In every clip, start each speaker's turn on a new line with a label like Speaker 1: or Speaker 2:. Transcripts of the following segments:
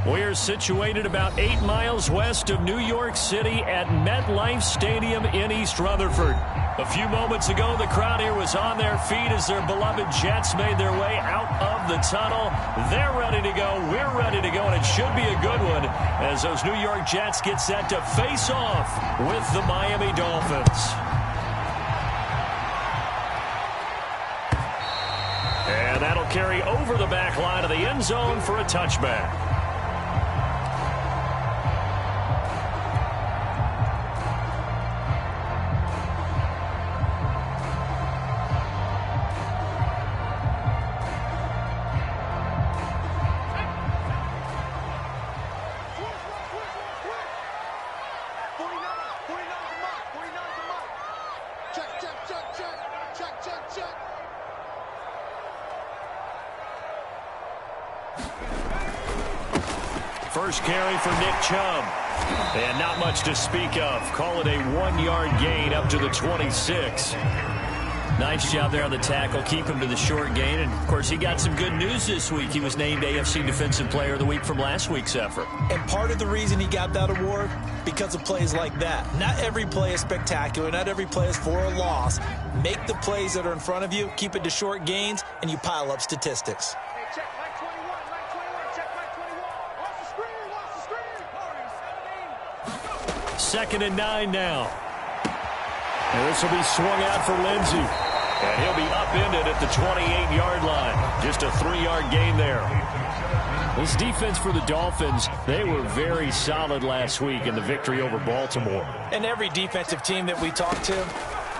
Speaker 1: We're situated about 8 miles west of New York City at MetLife Stadium in East Rutherford. A few moments ago, the crowd here was on their feet as their beloved Jets made their way out of the tunnel. They're ready to go. We're ready to go, and it should be a good one as those New York Jets get set to face off with the Miami Dolphins. And that'll carry over the back line of the end zone for a touchback. First carry for Nick Chubb. And not much to speak of. Call it a 1-yard gain up to the 26. Nice job there on the tackle. Keep him to the short gain. And, of course, he got some good news this week. He was named AFC Defensive Player of the Week from last week's effort.
Speaker 2: And part of the reason he got that award, because of plays like that. Not every play is spectacular. Not every play is for a loss. Make the plays that are in front of you, keep it to short gains, and you pile up statistics.
Speaker 1: Second and 9 now. And this will be swung out for Lindsey. And he'll be upended at the 28-yard line. Just a 3-yard gain there. This defense for the Dolphins, they were very solid last week in the victory over Baltimore.
Speaker 2: And every defensive team that we talk to,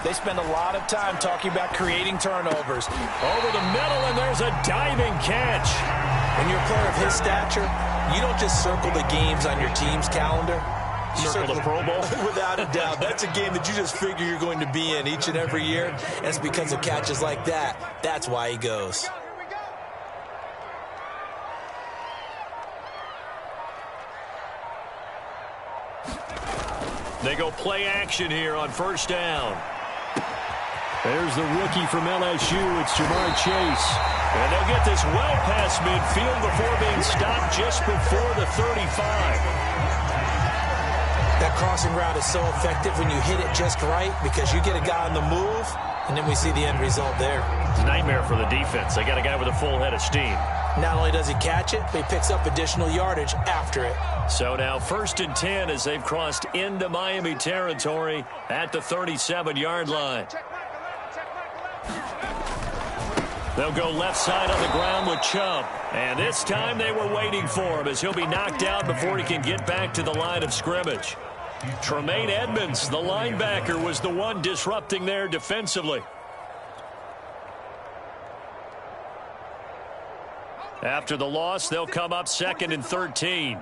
Speaker 2: they spend a lot of time talking about creating turnovers.
Speaker 1: Over the middle, and there's a diving catch.
Speaker 2: When you're a player of his stature, you don't just circle the games on your team's calendar.
Speaker 1: Circle the Pro Bowl?
Speaker 2: Without a doubt. That's a game that you just figure you're going to be in each and every year. And it's because of catches like that. That's why he goes.
Speaker 1: They go play action here on first down. There's the rookie from LSU. It's Ja'Marr Chase. And they'll get this well past midfield before being stopped just before the 35.
Speaker 2: That crossing route is so effective when you hit it just right because you get a guy on the move, and then we see the end result there.
Speaker 1: It's a nightmare for the defense. They got a guy with a full head of steam.
Speaker 2: Not only does he catch it, but he picks up additional yardage after it.
Speaker 1: So now 1st and 10 as they've crossed into Miami territory at the 37-yard line. They'll go left side on the ground with Chubb. And this time they were waiting for him as he'll be knocked out before he can get back to the line of scrimmage. Tremaine Edmonds, the linebacker, was the one disrupting there defensively. After the loss, they'll come up 2nd and 13.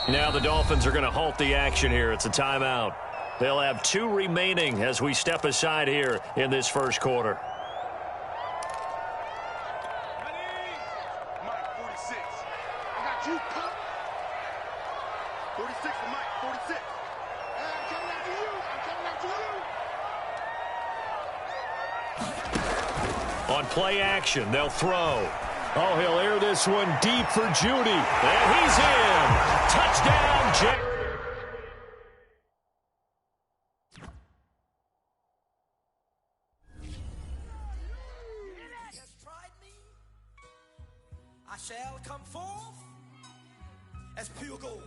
Speaker 1: Now the Dolphins are going to halt the action here. It's a timeout. They'll have 2 remaining as we step aside here in this first quarter. On play action, they'll throw. Oh, he'll air this one deep for Judy. And he's in. Touchdown, Jay.
Speaker 3: I shall come forth as pure gold.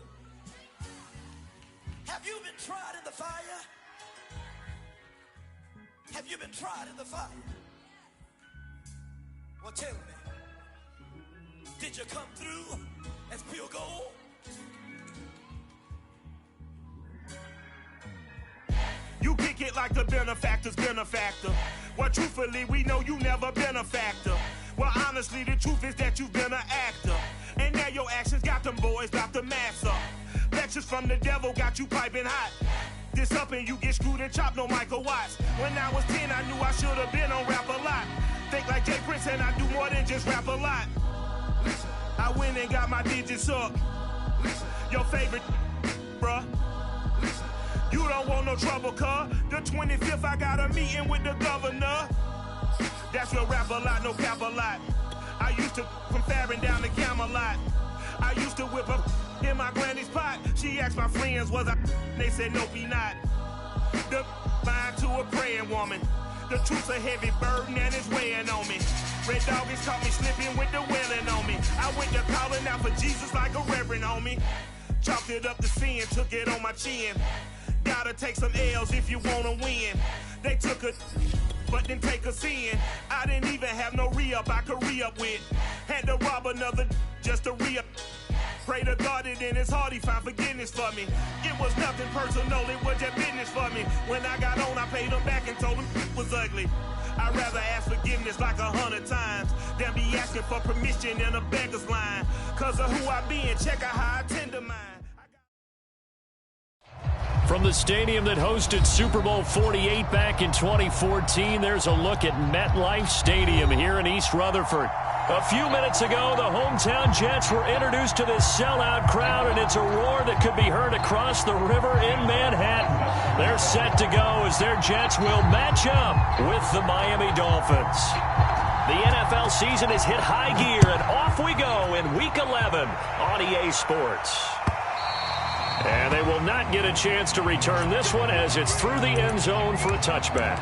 Speaker 3: Have you been tried in the fire? Have you been tried in the fire? Well, tell me, did you come through as pure gold?
Speaker 4: You kick it like the benefactor's benefactor. Well, truthfully, we know you never been a factor. Well, honestly, the truth is that you've been an actor. And now your actions got them boys about to mass up. Lectures from the devil got you piping hot. This up and you get screwed and chopped, no Michael Watts. When I was 10, I knew I should have been on Rap a Lot. Think like Jay Prince and I do more than just rap a lot. I went and got my digits up. Your favorite, bruh. You don't want no trouble, cuz. The 25th, I got a meeting with the governor. That's your rap a lot, no cap a lot. I used to from Farron down to Camelot. I used to whip up in my granny's pot. She asked my friends, was I? They said, nope, he not. The fine to a praying woman. The truth's a heavy burden and it's weighing on me. Red Doggies caught me slipping with the wailing on me. I went to calling out for Jesus like a reverend on me. Chalked it up to sin, took it on my chin. Gotta take some L's if you wanna win. They took a, but didn't take a sin. I didn't even have no re-up I could re-up with. Had to rob another just to re-up. Pray to God that in his heart he found forgiveness for me. It was nothing personal, it was just business for me. When I got on, I paid him back and told him it was ugly. I'd rather ask forgiveness like 100 times than be asking for permission in a beggar's line. Cause of who I be and check out how I tend to mine.
Speaker 1: From the stadium that hosted Super Bowl 48 back in 2014, there's a look at MetLife Stadium here in East Rutherford. A few minutes ago, the hometown Jets were introduced to this sellout crowd, and it's a roar that could be heard across the river in Manhattan. They're set to go as their Jets will match up with the Miami Dolphins. The NFL season has hit high gear, and off we go in Week 11 on EA Sports. And they will not get a chance to return this one as it's through the end zone for a touchback.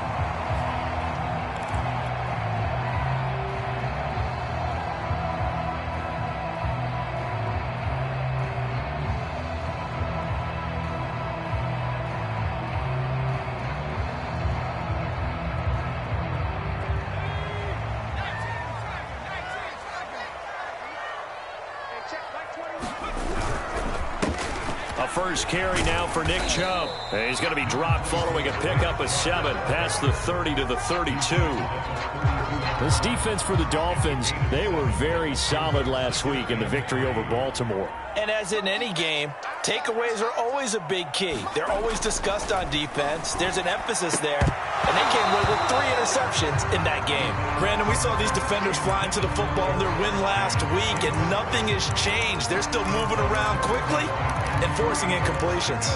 Speaker 1: First carry now for Nick Chubb. He's going to be dropped following a pickup of 7 past the 30 to the 32. This defense for the Dolphins, they were very solid last week in the victory over Baltimore.
Speaker 2: And as in any game, takeaways are always a big key. They're always discussed on defense. There's an emphasis there. And they came away with 3 interceptions in that game. Brandon, we saw these defenders flying to the football in their win last week, and nothing has changed. They're still moving around quickly and forcing incompletions.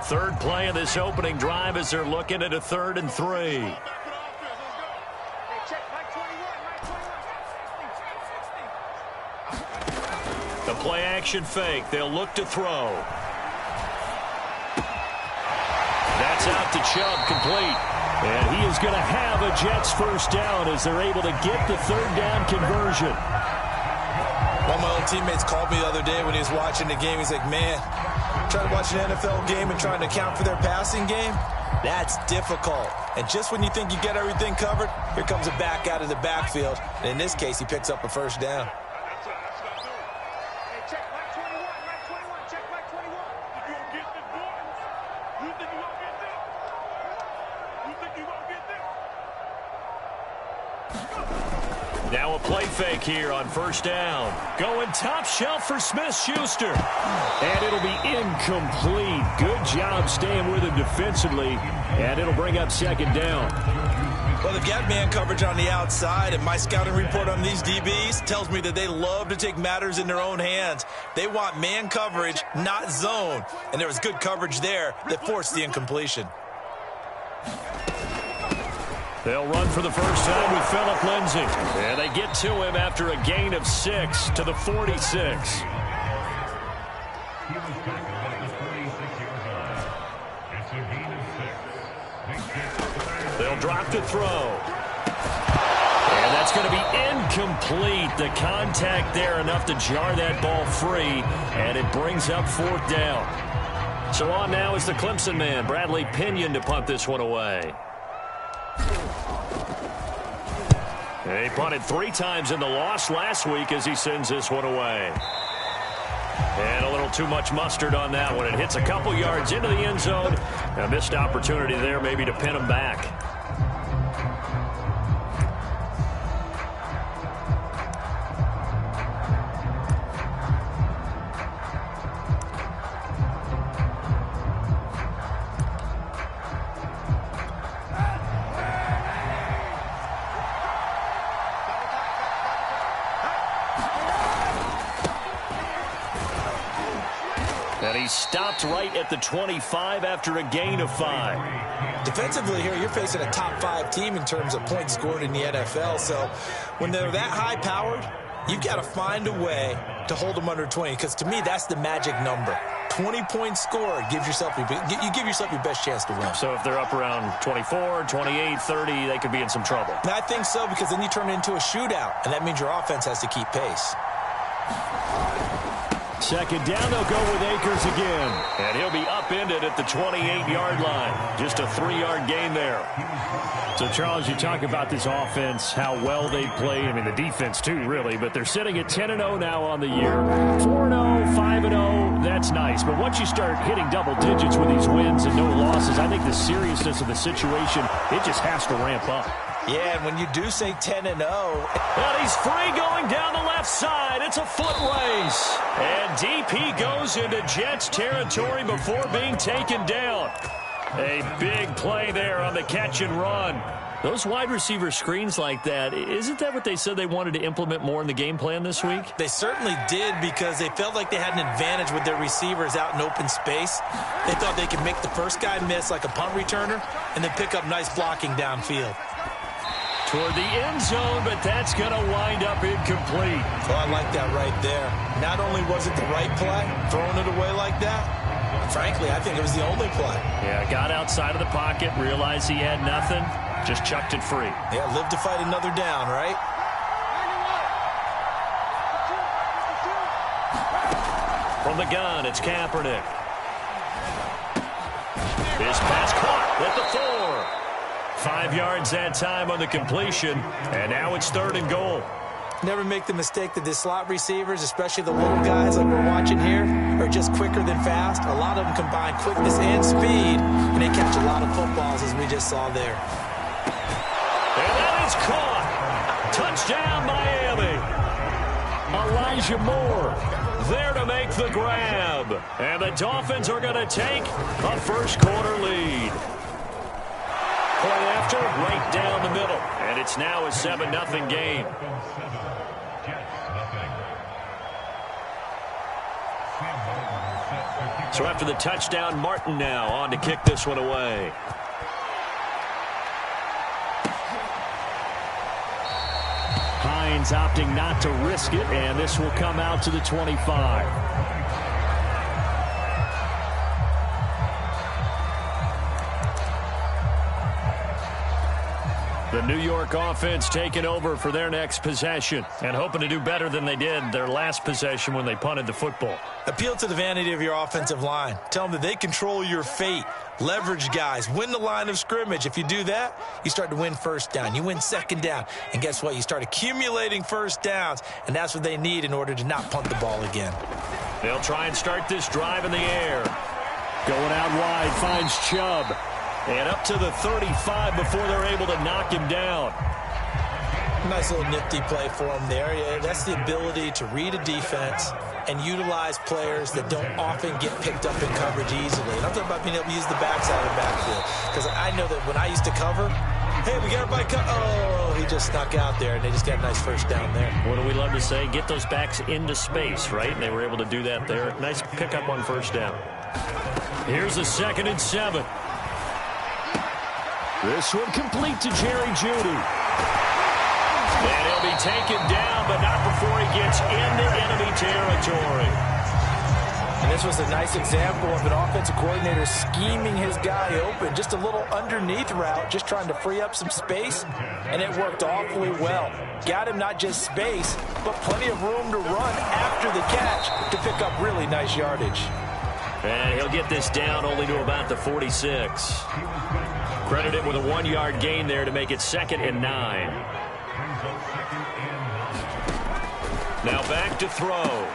Speaker 1: Third play of this opening drive as they're looking at a 3rd and 3. The play action fake. They'll look to throw. That's out to Chubb, complete. And he is going to have a Jets first down as they're able to get the 3rd down conversion.
Speaker 2: One of my old teammates called me the other day when he was watching the game. He's like, man, trying to watch an NFL game and trying to account for their passing game, that's difficult. And just when you think you get everything covered, here comes a back out of the backfield. And in this case, he picks up a first down.
Speaker 1: Now a play fake here on first down. Going top shelf for Smith-Schuster. And it'll be incomplete. Good job staying with him defensively. And it'll bring up 2nd down.
Speaker 2: Well, they've got man coverage on the outside, and my scouting report on these DBs tells me that they love to take matters in their own hands. They want man coverage, not zone. And there was good coverage there that forced the incompletion.
Speaker 1: They'll run for the first time with Phillip Lindsay. And they get to him after a gain of 6 to the 46. They'll drop to throw. And that's going to be incomplete. The contact there enough to jar that ball free. And it brings up 4th down. So on now is the Clemson man, Bradley Pinion, to punt this one away. He punted 3 times in the loss last week as he sends this one away. And a little too much mustard on that one. It hits a couple yards into the end zone. A missed opportunity there maybe to pin him back. And he stopped right at the 25 after a gain of 5.
Speaker 2: Defensively here, you're facing a top 5 team in terms of points scored in the NFL. So when they're that high-powered, you've got to find a way to hold them under 20, because to me, that's the magic number. 20 points scored gives yourself you give yourself your best chance to win.
Speaker 1: So if they're up around 24, 28, 30, they could be in some trouble.
Speaker 2: And I think so, because then you turn it into a shootout, and that means your offense has to keep pace.
Speaker 1: Second down, they'll go with Akers again. And he'll be upended at the 28-yard line. Just a 3-yard gain there. So, Charles, you talk about this offense, how well they play. I mean, the defense, too, really. But they're sitting at 10-0 now on the year. 4-0, 5-0, that's nice. But once you start hitting double digits with these wins and no losses, I think the seriousness of the situation, it just has to ramp up.
Speaker 2: Yeah, and when you do say 10-0.
Speaker 1: And he's free going down the left side. It's a foot race. And DP goes into Jets territory before being taken down. A big play there on the catch and run. Those wide receiver screens like that, isn't that what they said they wanted to implement more in the game plan this week?
Speaker 2: They certainly did, because they felt like they had an advantage with their receivers out in open space. They thought they could make the first guy miss like a punt returner and then pick up nice blocking downfield.
Speaker 1: Toward the end zone, but that's going to wind up incomplete.
Speaker 2: Oh, I like that right there. Not only was it the right play, throwing it away like that, frankly, I think it was the only play.
Speaker 1: Yeah, got outside of the pocket, realized he had nothing, just chucked it free.
Speaker 2: Yeah, live to fight another down, right?
Speaker 1: From the gun, it's Kaepernick. His pass caught at the 4. 5 yards that time on the completion, and now it's 3rd and goal.
Speaker 2: Never make the mistake that the slot receivers, especially the little guys like we're watching here, are just quicker than fast. A lot of them combine quickness and speed, and they catch a lot of footballs, as we just saw there.
Speaker 1: And that is caught. Touchdown, Miami. Elijah Moore there to make the grab. And the Dolphins are going to take a first-quarter lead. Point after, right down the middle. And it's now a 7-0 game. So after the touchdown, Martin now on to kick this one away. Hines opting not to risk it, and this will come out to the 25. The New York offense taking over for their next possession and hoping to do better than they did their last possession when they punted the football.
Speaker 2: Appeal to the vanity of your offensive line. Tell them that they control your fate. Leverage guys. Win the line of scrimmage. If you do that, you start to win first down. You win second down. And guess what? You start accumulating first downs, and that's what they need in order to not punt the ball again.
Speaker 1: They'll try and start this drive in the air. Going out wide, finds Chubb. And up to the 35 before they're able to knock him down.
Speaker 2: Nice little nifty play for him there. Yeah, that's the ability to read a defense and utilize players that don't often get picked up in coverage easily. And I'm talking about being able to use the backside of the backfield. Because I know that when I used to cover, hey, we got everybody oh, he just snuck out there, and they just got a nice first down there.
Speaker 1: What do we love to say? Get those backs into space, right? And they were able to do that there. Nice pickup on first down. Here's a 2nd and 7. This one complete to Jerry Jeudy. And he'll be taken down, but not before he gets into enemy territory.
Speaker 2: And this was a nice example of an offensive coordinator scheming his guy open. Just a little underneath route, just trying to free up some space, and it worked awfully well. Got him not just space, but plenty of room to run after the catch to pick up really nice yardage.
Speaker 1: And he'll get this down only to about the 46. Credited with a 1-yard gain there to make it 2nd and 9. Now back to throw.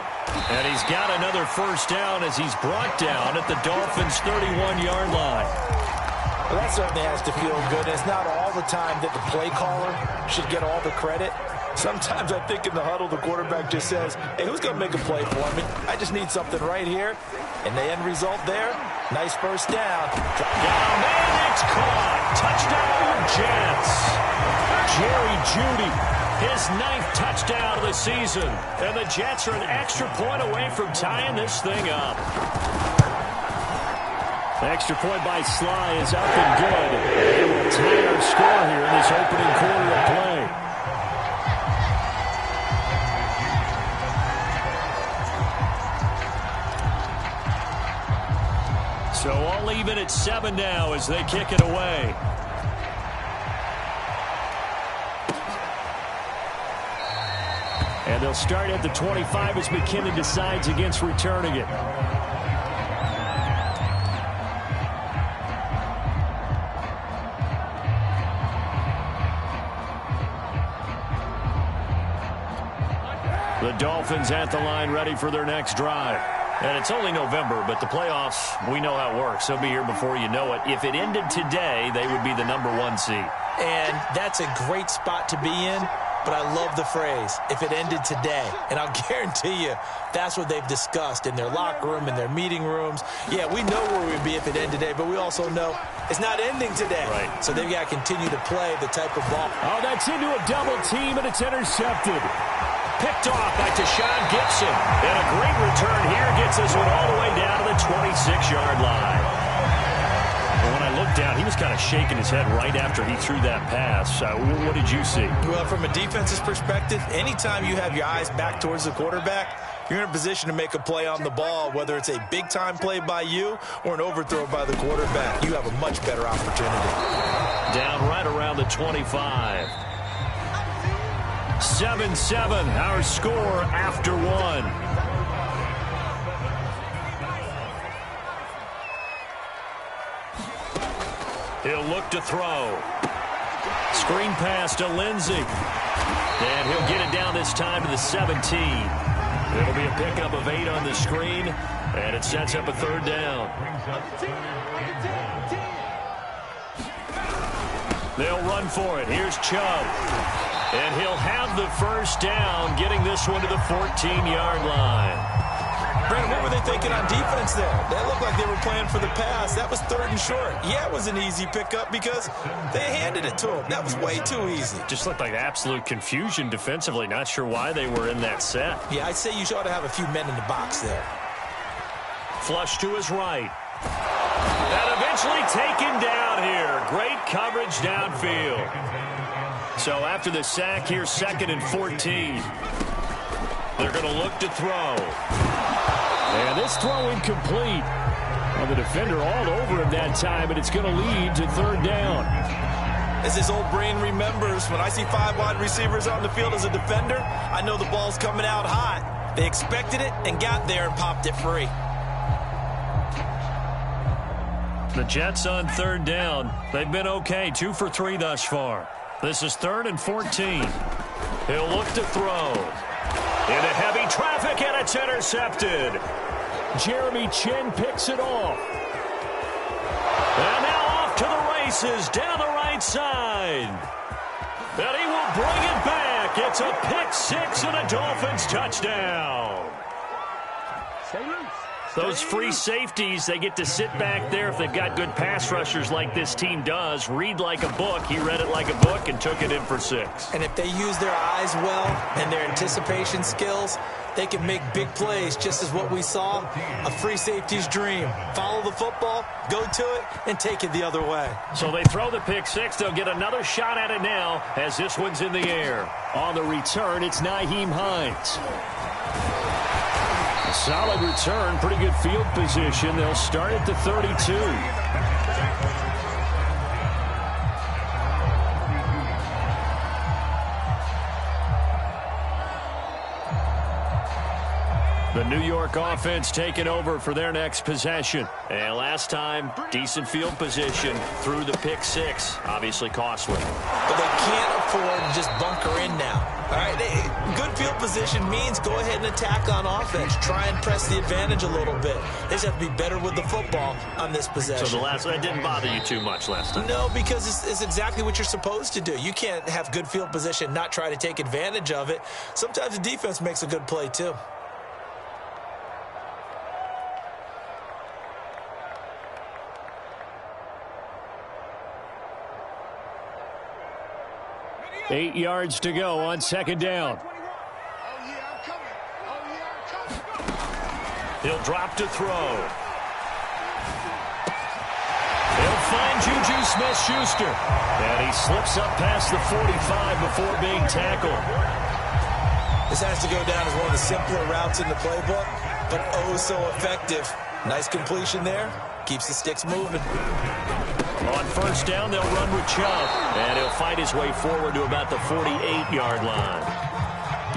Speaker 1: And he's got another first down as he's brought down at the Dolphins' 31-yard line.
Speaker 2: Well, that certainly has to feel good. It's not all the time that the play caller should get all the credit. Sometimes I think in the huddle, the quarterback just says, hey, who's going to make a play for me? I just need something right here. And the end result there, nice first down.
Speaker 1: And it's caught. Touchdown, Jets. Jerry Jeudy His 9th touchdown of the season. And the Jets are an extra point away from tying this thing up. Extra point by Sly is up and good. And we'll tie our score here in this opening quarter of play. So all even at 7 now as they kick it away. And they'll start at the 25 as McKinnon decides against returning it. The Dolphins at the line ready for their next drive. And it's only November, but the playoffs, we know how it works. They'll be here before you know it. If it ended today, they would be the #1 seed.
Speaker 2: And that's a great spot to be in, but I love the phrase, if it ended today. And I'll guarantee you, that's what they've discussed in their locker room, in their meeting rooms. Yeah, we know where we'd be if it ended today, but we also know it's not ending today.
Speaker 1: Right.
Speaker 2: So they've got to continue to play the type of ball.
Speaker 1: Oh, that's into a double team, and it's intercepted. Picked off by Tashawn Gibson. And a great return here gets this one all the way down to the 26-yard line. And when I looked down, he was kind of shaking his head right after he threw that pass. What did you see?
Speaker 2: Well, from a defense's perspective, anytime you have your eyes back towards the quarterback, you're in a position to make a play on the ball, whether it's a big-time play by you or an overthrow by the quarterback. You have a much better opportunity.
Speaker 1: Down right around the 25. 7-7, our score after 1. He'll look to throw. Screen pass to Lindsey. And he'll get it down this time to the 17. It'll be a pickup of 8 on the screen, and it sets up a 3rd down. They'll run for it. Here's Chubb. And he'll have the 1st down, getting this one to the 14-yard line.
Speaker 2: Brandon, what were they thinking on defense there? They looked like they were playing for the pass. That was 3rd and short. Yeah, it was an easy pickup because they handed it to him. That was way too easy.
Speaker 1: Just looked like absolute confusion defensively. Not sure why they were in that set.
Speaker 2: Yeah, I'd say you ought to have a few men in the box there.
Speaker 1: Flush to his right. And eventually taken down here. Great coverage downfield. So after the sack, here's 2nd and 14. They're going to look to throw. And this throw incomplete. Well, the defender all over him that time, and it's going to lead to 3rd down.
Speaker 2: As his old brain remembers, when I see 5 wide receivers on the field as a defender, I know the ball's coming out hot. They expected it and got there and popped it free.
Speaker 1: The Jets on 3rd down. They've been okay, 2 for 3 thus far. This is 3rd and 14. He'll look to throw. Into heavy traffic, and it's intercepted. Jeremy Chin picks it off. And now off to the races down the right side. And he will bring it back. It's a pick 6 and a Dolphins touchdown. Those free safeties, they get to sit back there if they've got good pass rushers like this team does. Read like a book. He read it like a book and took it in for 6.
Speaker 2: And if they use their eyes well and their anticipation skills, they can make big plays, just as what we saw, a free safety's dream. Follow the football, go to it, and take it the other way.
Speaker 1: So they throw the pick 6. They'll get another shot at it now as this one's in the air. On the return, it's Nyheim Hines. Solid return, pretty good field position. They'll start at the 32. The New York offense taking over for their next possession. And last time, decent field position through the pick 6. Obviously costly.
Speaker 2: But they can't afford to just bunker in now. All right, good field position means go ahead and attack on offense. Try and press the advantage a little bit. They just have to be better with the football on this possession.
Speaker 1: So that didn't bother you too much last time?
Speaker 2: No, because it's exactly what you're supposed to do. You can't have good field position, not try to take advantage of it. Sometimes the defense makes a good play, too.
Speaker 1: 8 yards to go on second down. He'll drop to throw. He'll find Juju Smith-Schuster. And he slips up past the 45 before being tackled.
Speaker 2: This has to go down as one of the simpler routes in the playbook, but oh so effective. Nice completion there. Keeps the sticks moving.
Speaker 1: On first down, they'll run with Chubb. And he'll fight his way forward to about the 48-yard line.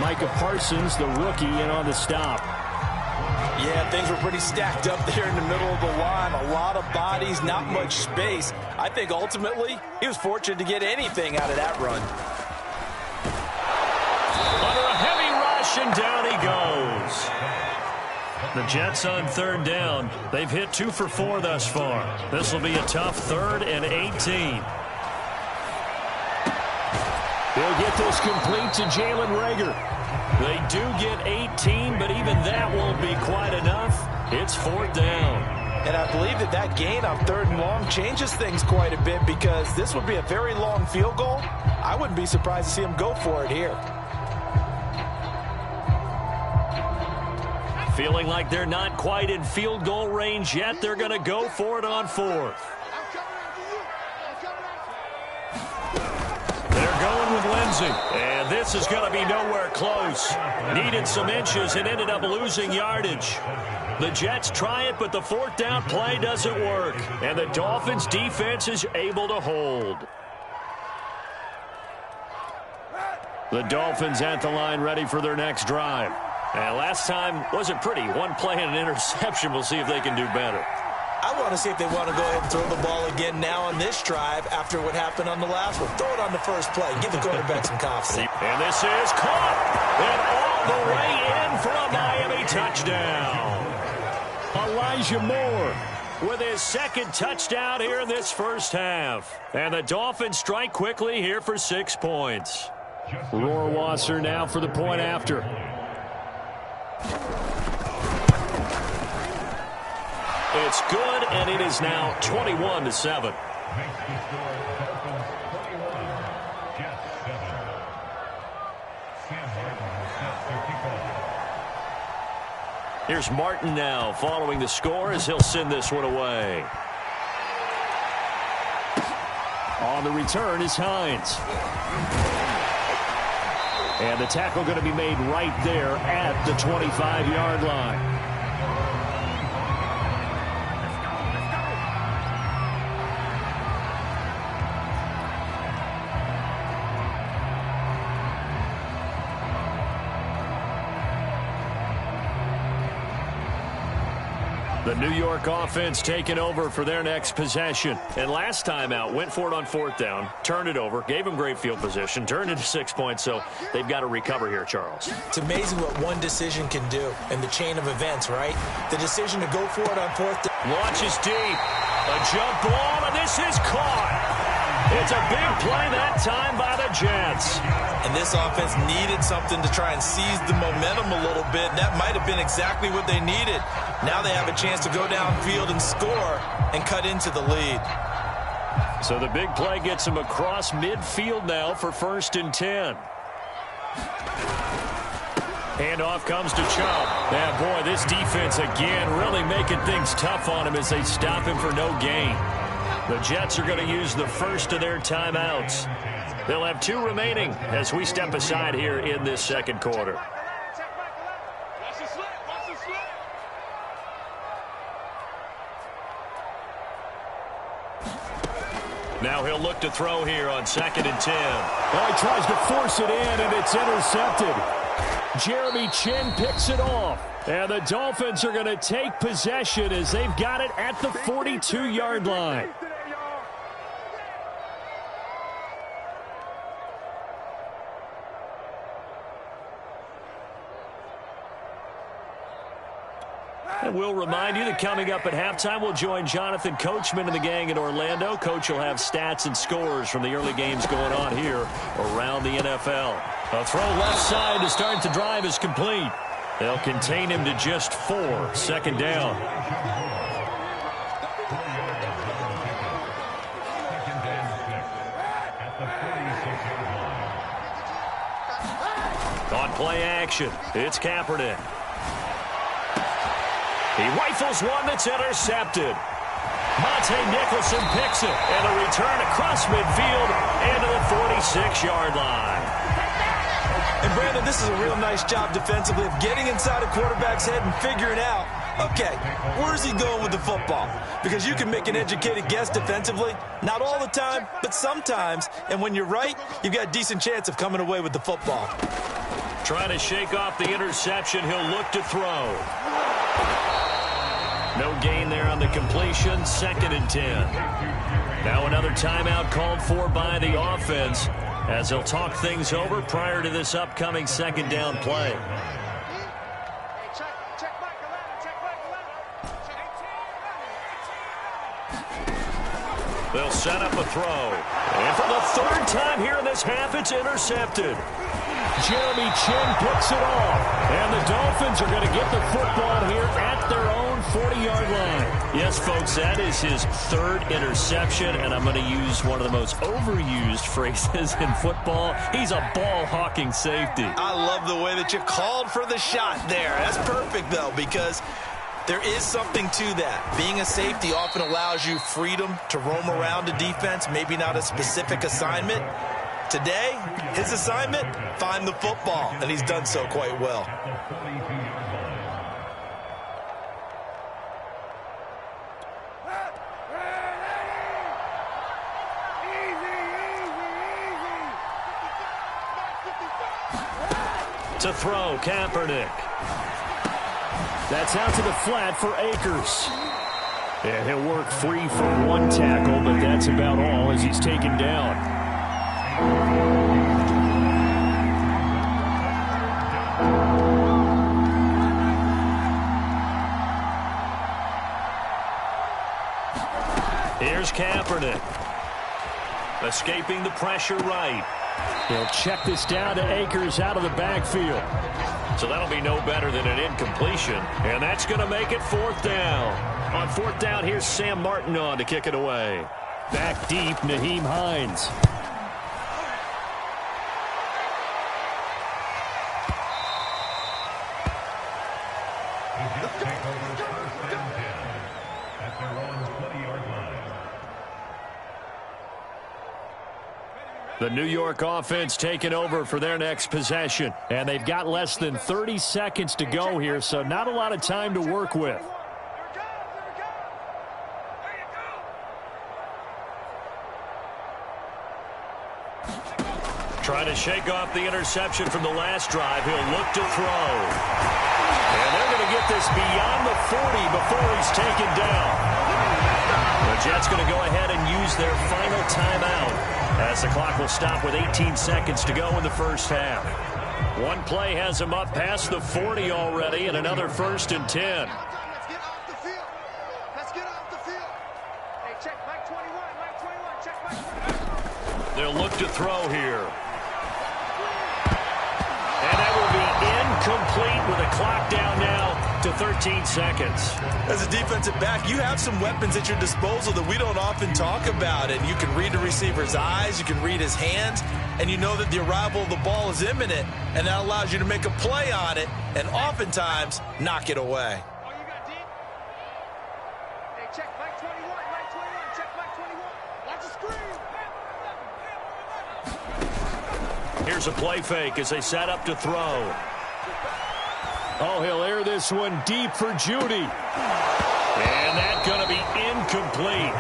Speaker 1: Micah Parsons, the rookie, in on the stop.
Speaker 2: Yeah, things were pretty stacked up there in the middle of the line. A lot of bodies, not much space. I think ultimately he was fortunate to get anything out of that run.
Speaker 1: Under a heavy rush, and down he goes. The Jets on third down. They've hit 2 for 4 thus far. This will be a tough 3rd and 18. He'll get this complete to Jalen Reagor. They do get 18, but even that won't be quite enough. It's 4th down.
Speaker 2: And I believe that gain on 3rd and long changes things quite a bit, because this would be a very long field goal. I wouldn't be surprised to see him go for it here.
Speaker 1: Feeling like they're not quite in field goal range yet. They're going to go for it on 4th. They're going with Lindsey. And this is going to be nowhere close. Needed some inches and ended up losing yardage. The Jets try it, but the 4th down play doesn't work. And the Dolphins defense is able to hold. The Dolphins at the line, ready for their next drive. And last time wasn't pretty. 1 play and an interception. We'll see if they can do better.
Speaker 2: I want to see if they want to go ahead and throw the ball again now on this drive after what happened on the last one. Throw it on the first play. Give the quarterback some confidence.
Speaker 1: And this is caught. And all the way in for a Miami touchdown. Elijah Moore with his 2nd touchdown here in this first half. And the Dolphins strike quickly here for 6 points. Rohrwasser now for the point after. It's good, and it is now 21-7. Here's Martin now following the score as he'll send this one away. On the return is Hines. And the tackle going to be made right there at the 25-yard line. The New York offense taking over for their next possession. And last time out, went for it on 4th down, turned it over, gave them great field position, turned it to 6 points, so they've got to recover here, Charles.
Speaker 2: It's amazing what one decision can do in the chain of events, right? The decision to go for it on 4th down.
Speaker 1: Launches deep. A jump ball, and this is caught. It's a big play that time by the Jets.
Speaker 2: And this offense needed something to try and seize the momentum a little bit. That might have been exactly what they needed. Now they have a chance to go downfield and score and cut into the lead.
Speaker 1: So the big play gets them across midfield now for 1st and 10. Handoff comes to Chubb. Yeah, boy, this defense again really making things tough on him as they stop him for no gain. The Jets are going to use the first of their timeouts. They'll have 2 remaining as we step aside here in this 2nd quarter. Now he'll look to throw here on 2nd and 10.
Speaker 5: Well, he tries to force it in, and it's intercepted.
Speaker 1: Jeremy Chinn picks it off. And the Dolphins are going to take possession as they've got it at the 42-yard line. And we'll remind you that coming up at halftime, we'll join Jonathan Coachman and the gang in Orlando. Coach will have stats and scores from the early games going on here around the NFL. A throw left side to start the drive is complete. They'll contain him to just 4. 2nd down. On play action, it's Kaepernick. He rifles one that's intercepted. Monte Nicholson picks it, and a return across midfield into the 46-yard line.
Speaker 2: And Brandon, this is a real nice job defensively of getting inside a quarterback's head and figuring out, okay, where's he going with the football? Because you can make an educated guess defensively, not all the time, but sometimes. And when you're right, you've got a decent chance of coming away with the football.
Speaker 1: Trying to shake off the interception, he'll look to throw. No gain there on the completion, 2nd and 10. Now another timeout called for by the offense as they'll talk things over prior to this upcoming 2nd down play. They'll set up a throw. And for the 3rd time here in this half, it's intercepted.
Speaker 5: Jeremy Chinn picks it off. And the Dolphins are going to get the football here at their own 40-yard line.
Speaker 1: Yes, folks, that is his 3rd interception, and I'm going to use one of the most overused phrases in football. He's a ball-hawking safety.
Speaker 2: I love the way that you called for the shot there. That's perfect, though, because there is something to that. Being a safety often allows you freedom to roam around a defense, maybe not a specific assignment. Today, his assignment, find the football, and he's done so quite well.
Speaker 1: To throw, Kaepernick.
Speaker 5: That's out to the flat for Akers. And he'll work free for one tackle, but that's about all as he's taken down.
Speaker 1: Here's Kaepernick. Escaping the pressure right.
Speaker 5: He'll check this down to Akers out of the backfield.
Speaker 1: So that'll be no better than an incompletion. And that's going to make it 4th down. On 4th down, here's Sam Martin on to kick it away.
Speaker 5: Back deep, Nyheim Hines.
Speaker 1: The New York offense taking over for their next possession.
Speaker 5: And they've got less than 30 seconds to go here, so not a lot of time to work with.
Speaker 1: Trying to shake off the interception from the last drive. He'll look to throw. And they're going to get this beyond the 40 before he's taken down. The Jets going to go ahead and use their final timeout as the clock will stop with 18 seconds to go in the first half. One play has them up past the 40 already, and another 1st and 10.
Speaker 6: Let's get off the field. Let's get off the field. Hey, check Mike 21. Mike 21. Check Mike 21.
Speaker 1: They'll look to throw here. And that will be incomplete with a clock down now to 13 seconds.
Speaker 2: As a defensive back, you have some weapons at your disposal that we don't often talk about. And you can read the receiver's eyes, you can read his hands, and you know that the arrival of the ball is imminent, and that allows you to make a play on it and oftentimes knock it away.
Speaker 6: Oh, you got deep? Hey, check Mike 21. Mike 21. Check Mike 21. Watch the screen.
Speaker 1: Here's a play fake as they set up to throw.
Speaker 5: Oh, he'll air this one deep for Judy.
Speaker 1: And that's going to be incomplete.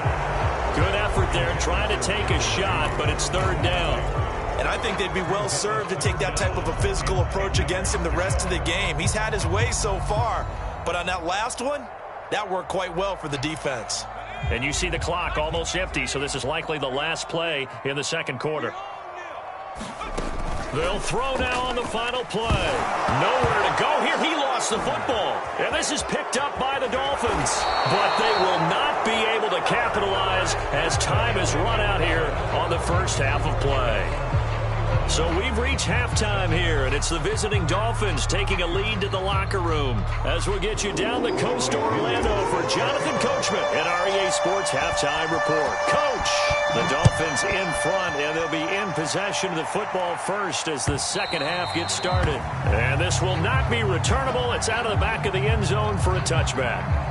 Speaker 1: Good effort there trying to take a shot, but it's 3rd down.
Speaker 2: And I think they'd be well served to take that type of a physical approach against him the rest of the game. He's had his way so far, but on that last one, that worked quite well for the defense.
Speaker 1: And you see the clock almost empty, so this is likely the last play in the 2nd quarter. They'll throw now on the final play. Nowhere to go here. He lost the football. And this is picked up by the Dolphins. But they will not be able to capitalize as time has run out here on the first half of play. So we've reached halftime here, and it's the visiting Dolphins taking a lead to the locker room. As we'll get you down the coast to Orlando for Jonathan Coachman at REA Sports Halftime Report. Coach, the Dolphins in front, and they'll be in possession of the football first as the second half gets started. And this will not be returnable. It's out of the back of the end zone for a touchback.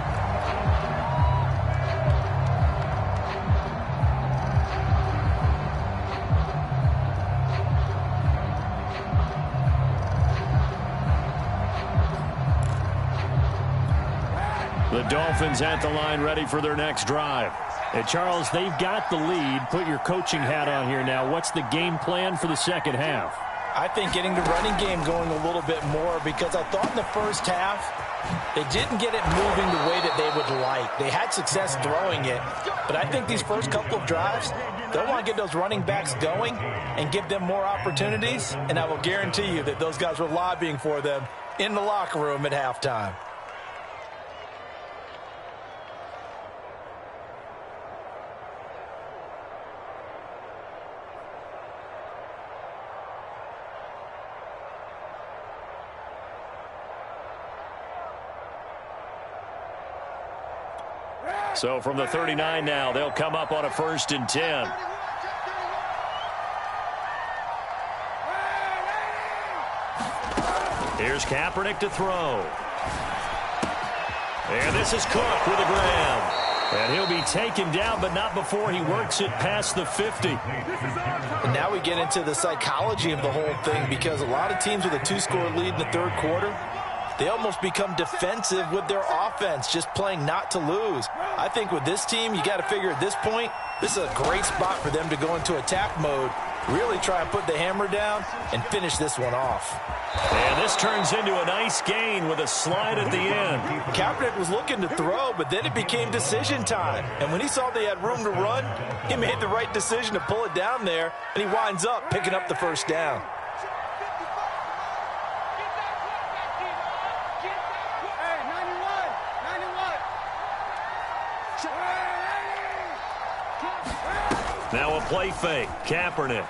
Speaker 1: The Dolphins at the line ready for their next drive. And Charles, they've got the lead. Put your coaching hat on here now. What's the game plan for the second half?
Speaker 2: I think getting the running game going a little bit more, because I thought in the first half they didn't get it moving the way that they would like. They had success throwing it, but I think these first couple of drives, they'll want to get those running backs going and give them more opportunities, and I will guarantee you that those guys were lobbying for them in the locker room at halftime.
Speaker 1: So from the 39 now, they'll come up on a 1st and 10. Here's Kaepernick to throw. And this is Cook with a grab. And he'll be taken down, but not before he works it past the 50.
Speaker 2: And now we get into the psychology of the whole thing, because a lot of teams with a 2-score lead in the third quarter, they almost become defensive with their offense, just playing not to lose. I think with this team, you got to figure at this point, this is a great spot for them to go into attack mode, really try and put the hammer down and finish this one off.
Speaker 1: And this turns into a nice gain with a slide at the end.
Speaker 2: Kaepernick was looking to throw, but then it became decision time. And when he saw they had room to run, he made the right decision to pull it down there, and he winds up picking up the first down.
Speaker 1: Now a play fake. Kaepernick.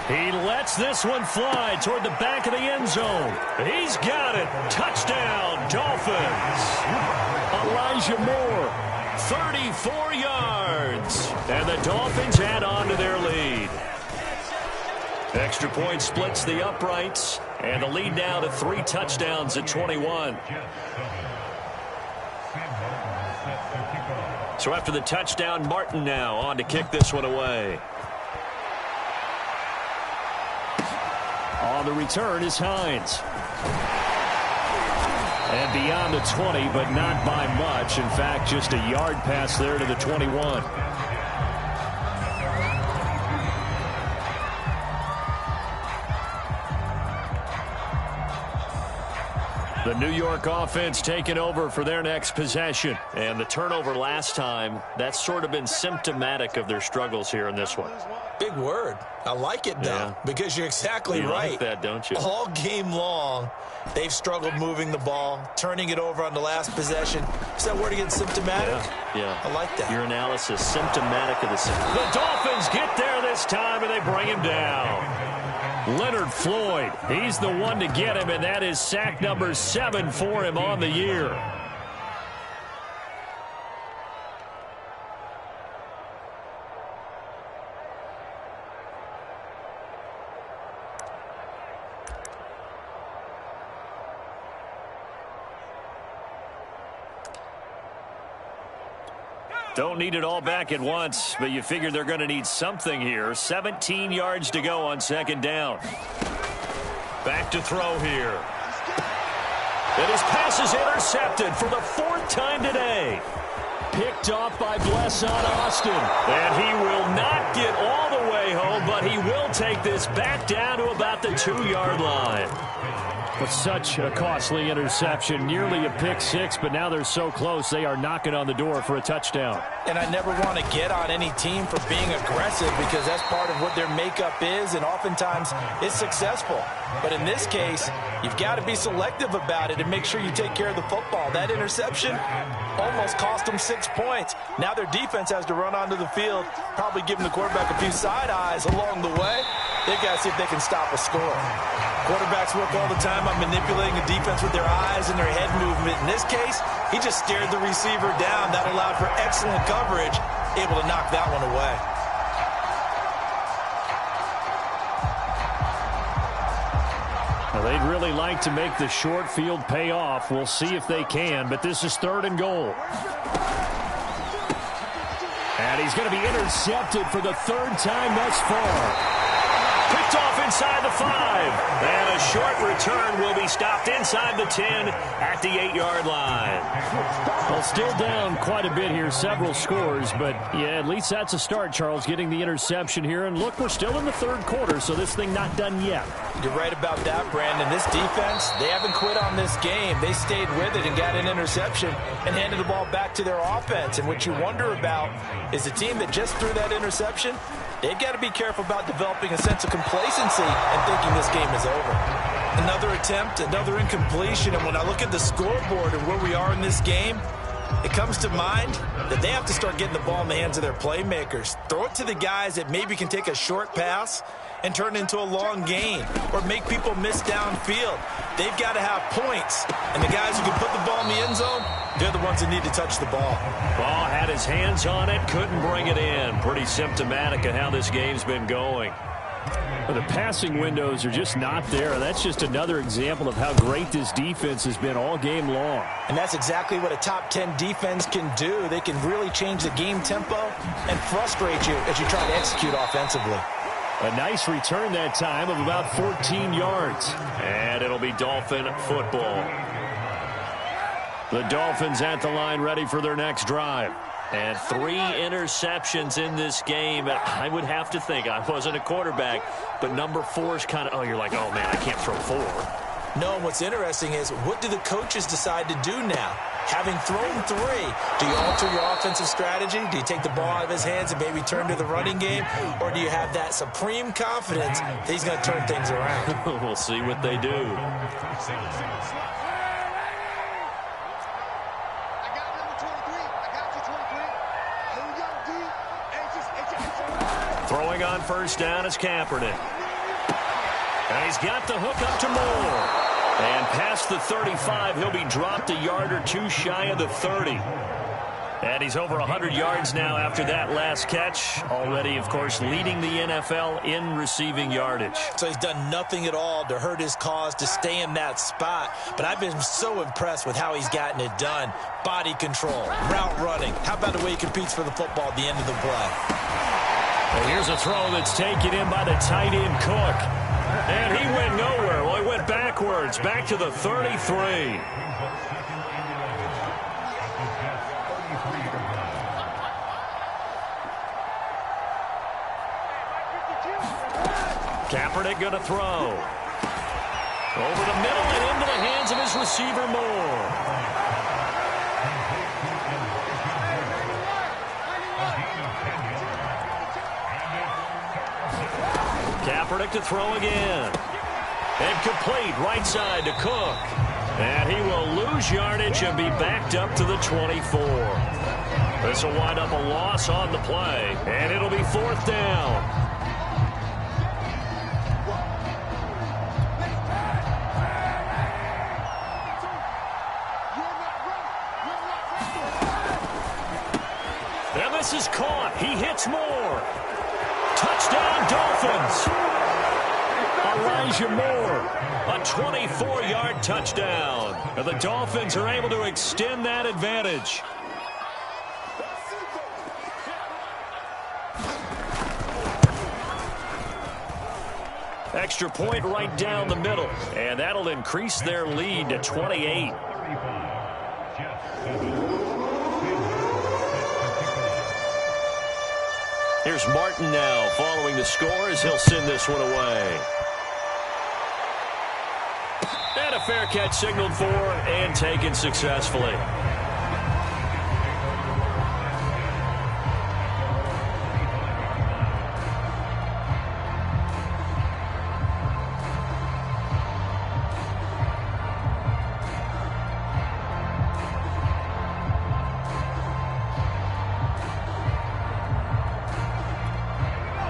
Speaker 1: He lets this one fly toward the back of the end zone. He's got it. Touchdown, Dolphins. Elijah Moore, 34 yards. And the Dolphins add on to their lead. Extra point splits the uprights. And the lead now to 3 touchdowns at 21. So after the touchdown, Martin now on to kick this one away. On the return is Hines. And beyond the 20, but not by much. In fact, just a yard pass there to the 21. The New York offense taking over for their next possession. And the turnover last time, that's sort of been symptomatic of their struggles here in this one.
Speaker 2: Big word. I like it, though, because you're exactly right.
Speaker 1: You like that, don't you?
Speaker 2: All game long, they've struggled moving the ball, turning it over on the last possession. Is that word again, symptomatic?
Speaker 1: Yeah.
Speaker 2: I like that.
Speaker 1: Your analysis, symptomatic of the symptoms. The Dolphins get there this time, and they bring him down. Leonard Floyd, he's the one to get him, and that is sack number 7 for him on the year. Don't need it all back at once, but you figure they're going to need something here. 17 yards to go on 2nd down. Back to throw here. And his pass is intercepted for the 4th time today. Picked off by Blesson Austin. And he will not get all the way home, but he will take this back down to about the 2-yard line. But such a costly interception, nearly a pick 6, but now they're so close they are knocking on the door for a touchdown.
Speaker 2: And I never want to get on any team for being aggressive, because that's part of what their makeup is, and oftentimes it's successful. But in this case, you've got to be selective about it and make sure you take care of the football. That interception almost cost them 6 points. Now their defense has to run onto the field, probably giving the quarterback a few side eyes along the way. they've got to see if they can stop a score. Quarterbacks work all the time on manipulating the defense with their eyes and their head movement. In this case, he just stared the receiver down. That allowed for excellent coverage, able to knock that one away.
Speaker 5: Well, they'd really like to make the short field pay off. We'll see if they can, but this is 3rd and goal. And he's going to be intercepted for the 3rd time thus far. Picked off inside the 5. And a short return will be stopped inside the 10 at the 8-yard line. Well, still down quite a bit here, several scores, but yeah, at least that's a start, Charles, getting the interception here. And look, we're still in the 3rd quarter, so this thing not done yet.
Speaker 2: You're right about that, Brandon. This defense, they haven't quit on this game. They stayed with it and got an interception and handed the ball back to their offense. And what you wonder about is a team that just threw that interception, they've got to be careful about developing a sense of complacency and thinking this game is over. Another attempt, another incompletion, and when I look at the scoreboard and where we are in this game, it comes to mind that they have to start getting the ball in the hands of their playmakers. Throw it to the guys that maybe can take a short pass and turn it into a long gain or make people miss downfield. They've got to have points, and the guys who can put the ball in the end zone, they're the ones that need to touch the ball.
Speaker 1: Ball had his hands on it, couldn't bring it in. Pretty symptomatic of how this game's been going.
Speaker 5: Well, the passing windows are just not there. That's just another example of how great this defense has been all game long.
Speaker 2: And that's exactly what a top 10 defense can do. They can really change the game tempo and frustrate you as you try to execute offensively.
Speaker 5: A nice return that time of about 14 yards.
Speaker 1: And it'll be Dolphin football.
Speaker 5: The Dolphins at the line, ready for their next drive.
Speaker 1: And 3 interceptions in this game. I would have to think, I wasn't a quarterback, but number 4 is kind of, you're like, oh, man, I can't throw 4.
Speaker 2: No, and what's interesting is, what do the coaches decide to do now? Having thrown 3, do you alter your offensive strategy? Do you take the ball out of his hands and maybe turn to the running game? Or do you have that supreme confidence that he's going to turn things around?
Speaker 1: We'll see what they do. Throwing on first down is Kaepernick. And he's got the hook up to Moore. And past the 35, he'll be dropped a yard or 2 shy of the 30. And he's over 100 yards now after that last catch. Already, of course, leading the NFL in receiving yardage.
Speaker 2: So he's done nothing at all to hurt his cause, to stay in that spot. But I've been so impressed with how he's gotten it done. Body control, route running. How about the way he competes for the football at the end of the play?
Speaker 1: And here's a throw that's taken in by the tight end Cook. And he went nowhere. Well, he went backwards, back to the 33. Kaepernick going to throw. Over the middle and into the hands of his receiver, Moore. Kaepernick to throw again. And complete right side to Cook. And he will lose yardage and be backed up to the 24. This will wind up a loss on the play. And it'll be 4th down. And this is caught. He hits Moore. Touchdown, Dolphins. Elijah Moore, a 24-yard touchdown. And the Dolphins are able to extend that advantage. Extra point right down the middle. And that'll increase their lead to 28. Here's Martin now following the score as he'll send this one away. And a fair catch signaled for and taken successfully.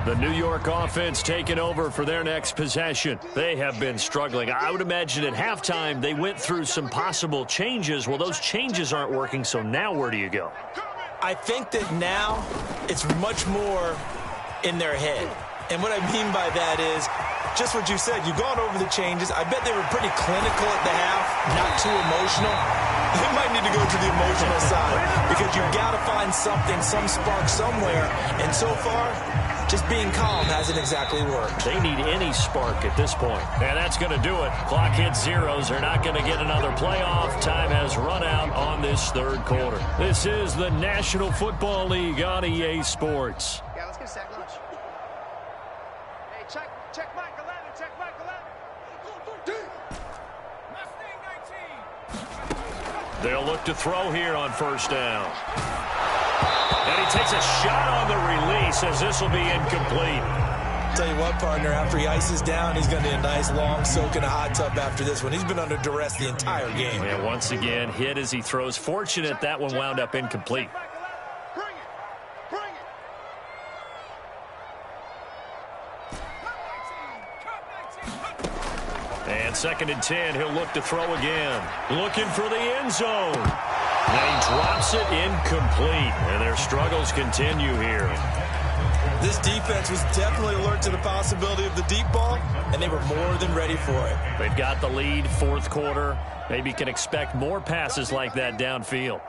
Speaker 1: The New York offense taking over for their next possession. They have been struggling. I would imagine at halftime they went through some possible changes. Well, those changes aren't working, so now where do you go?
Speaker 2: I think that now it's much more in their head. And what I mean by that is just what you said. You've gone over the changes. I bet they were pretty clinical at the half, not too emotional. They might need to go to the emotional side because you've got to find something, some spark somewhere. And so far, just being calm hasn't exactly worked.
Speaker 1: They need any spark at this point. And that's going to do it. Clock hits zeros. They're not going to get another playoff. Time has run out on this third quarter. This is the National Football League on EA Sports.
Speaker 6: Yeah, let's get a sack lunch. Hey, check Mike 11, check Mike 11.
Speaker 1: They'll look to throw here on first down. And he takes a shot on the release as this will be incomplete.
Speaker 2: Tell you what, partner, after he ices down, he's going to need a nice long soak in a hot tub after this one. He's been under duress the entire game.
Speaker 1: And once again, hit as he throws. Fortunate that one wound up incomplete.
Speaker 6: Bring it. Bring it.
Speaker 1: And 2nd and 10, he'll look to throw again. Looking for the end zone. And he drops it incomplete. And their struggles continue here.
Speaker 2: This defense was definitely alert to the possibility of the deep ball, and they were more than ready for it.
Speaker 1: They've got the lead, fourth quarter. Maybe can expect more passes like that downfield.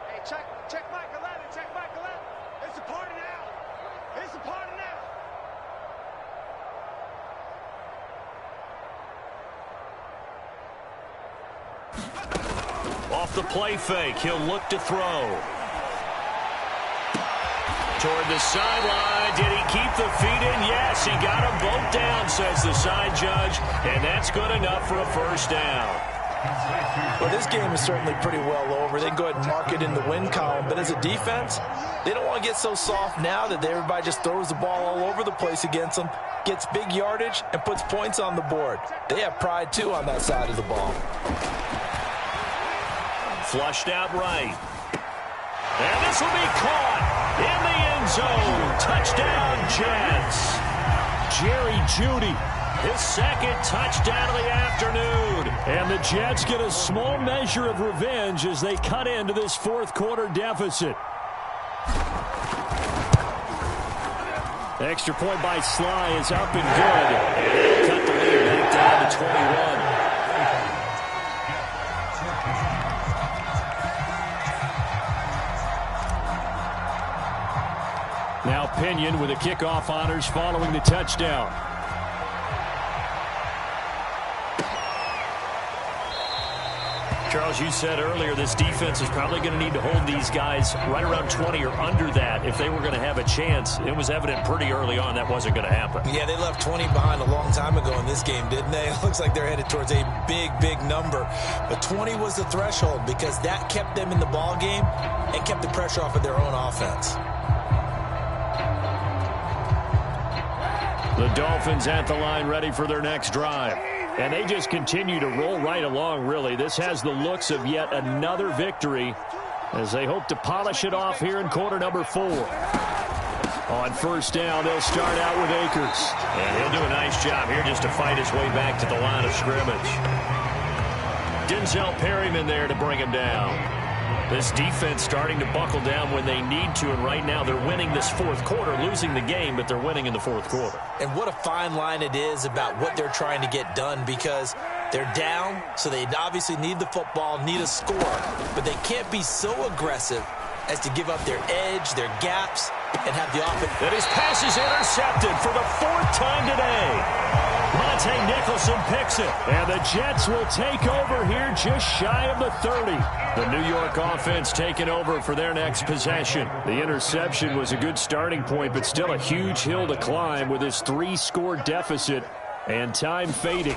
Speaker 6: Hey, check Mike 11, check Mike 11. It's a party now. It's a party now.
Speaker 1: Off the play fake, he'll look to throw. Toward the sideline. Did he keep the feet in? Yes, he got them both down, says the side judge. And that's good enough for a first down.
Speaker 2: Well, this game is certainly pretty well over. They can go ahead and mark it in the win column. But as a defense, they don't want to get so soft now that everybody just throws the ball all over the place against them, gets big yardage, and puts points on the board. They have pride, too, on that side of the ball.
Speaker 1: Flushed out right. And this will be caught in the end zone. Touchdown, Jets. Jerry Jeudy, his second touchdown of the afternoon. And the Jets get a small measure of revenge as they cut into this fourth quarter deficit. Extra point by Sly is up and good. And cut the lead back down to 21. Now Pinion with the kickoff honors following the touchdown. Charles, you said earlier this defense is probably going to need to hold these guys right around 20 or under that if they were going to have a chance. It was evident pretty early on that wasn't going to happen.
Speaker 2: Yeah, they left 20 behind a long time ago in this game, didn't they? It looks like they're headed towards a big, big number. But 20 was the threshold because that kept them in the ball game and kept the pressure off of their own offense.
Speaker 1: The Dolphins at the line ready for their next drive. And they just continue to roll right along, really. This has the looks of yet another victory as they hope to polish it off here in quarter number 4. On first down, they'll start out with Akers. And he'll do a nice job here just to fight his way back to the line of scrimmage. Denzel Perryman there to bring him down. This defense starting to buckle down when they need to, and right now they're winning this fourth quarter, losing the game, but they're winning in the fourth quarter.
Speaker 2: And what a fine line it is about what they're trying to get done because they're down, so they obviously need the football, need a score, but they can't be so aggressive as to give up their edge, their gaps, and have the offense.
Speaker 1: And his pass is intercepted for the 4th time today. Monte Nicholson picks it, and the Jets will take over here just shy of the 30. The New York offense taking over for their next possession. The interception was a good starting point, but still a huge hill to climb with his 3-score deficit and time fading.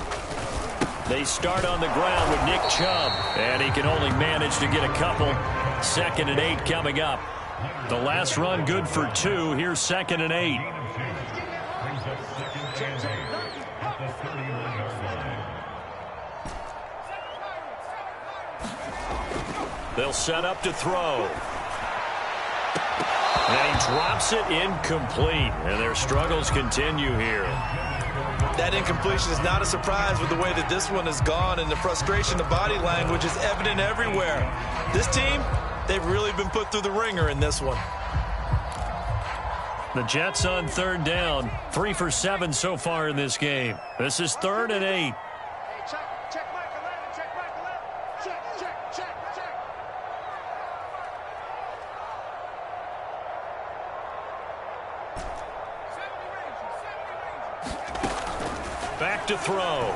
Speaker 1: They start on the ground with Nick Chubb, and he can only manage to get a couple. 2nd and 8 coming up. The last run good for 2. Here's 2nd and 8. They'll set up to throw. And he drops it incomplete, and their struggles continue here.
Speaker 2: That incompletion is not a surprise with the way that this one has gone, and the frustration, the body language is evident everywhere. This team, they've really been put through the ringer in this one.
Speaker 1: The Jets on third down, 3 for 7 so far in this game. This is 3rd and 8.
Speaker 6: Hey, check Mike 11, check Mike 11. Check.
Speaker 1: Back to throw.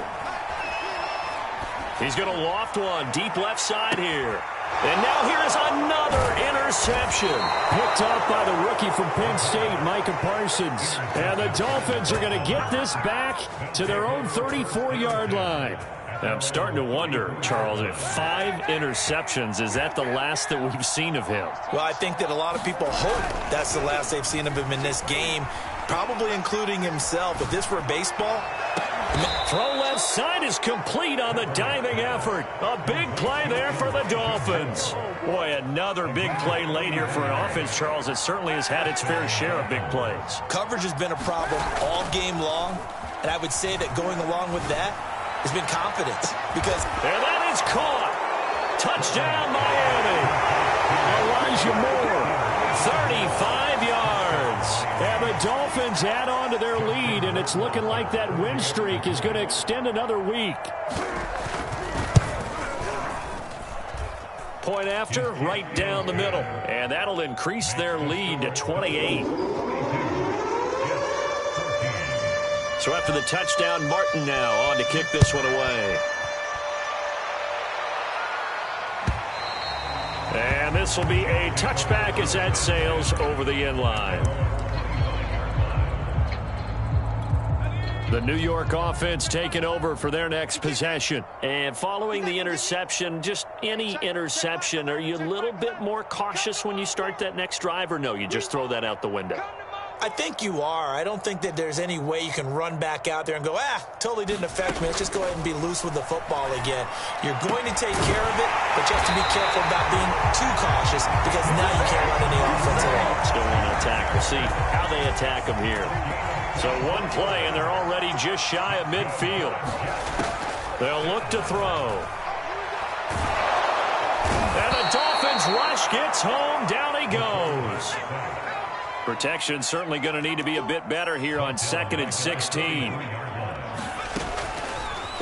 Speaker 1: He's going to loft one deep left side here. And now here's another interception. Picked up by the rookie from Penn State, Micah Parsons. And the Dolphins are going to get this back to their own 34-yard line. Now I'm starting to wonder, Charles, if 5 interceptions, is that the last that we've seen of him?
Speaker 2: Well, I think that a lot of people hope that's the last they've seen of him in this game, probably including himself. If this were baseball...
Speaker 1: Throw left side is complete on the diving effort. A big play there for the Dolphins. Boy, another big play late here for an offense, Charles, that certainly has had its fair share of big plays.
Speaker 2: Coverage has been a problem all game long, and I would say that going along with that has been confidence. Because
Speaker 1: and that is caught. Touchdown, Miami. Elijah Moore, 35 yards. And the Dolphins add on to their lead, and it's looking like that win streak is going to extend another week. Point after, right down the middle. And that'll increase their lead to 28. So after the touchdown, Martin now on to kick this one away. And this will be a touchback as that sails over the end line. The New York offense taking over for their next possession. And following the interception, just any interception, are you a little bit more cautious when you start that next drive, or no, you just throw that out the window?
Speaker 2: I think you are. I don't think that there's any way you can run back out there and go, totally didn't affect me. Let's just go ahead and be loose with the football again. You're going to take care of it, but you have to be careful about being too cautious because now you can't run any offense at all.
Speaker 1: Still want to attack. We'll see how they attack them here. So one play, and they're already just shy of midfield. They'll look to throw. And the Dolphins rush gets home. Down he goes. Protection certainly going to need to be a bit better here on 2nd and 16.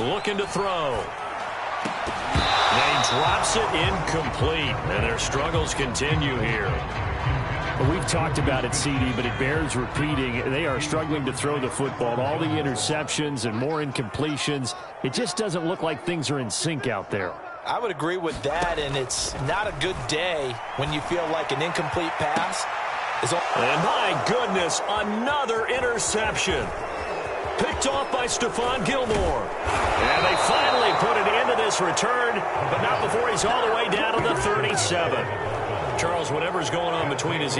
Speaker 1: Looking to throw. They drops it incomplete, and their struggles continue here.
Speaker 5: Well, we've talked about it, CD, but it bears repeating. They are struggling to throw the football. All the interceptions and more incompletions. It just doesn't look like things are in sync out there.
Speaker 2: I would agree with that, and it's not a good day when you feel like an incomplete pass.
Speaker 1: And my goodness, another interception. Picked off by Stephon Gilmore. And they finally put an end to this return, but not before he's all the way down to the 37. Charles, whatever's going on between his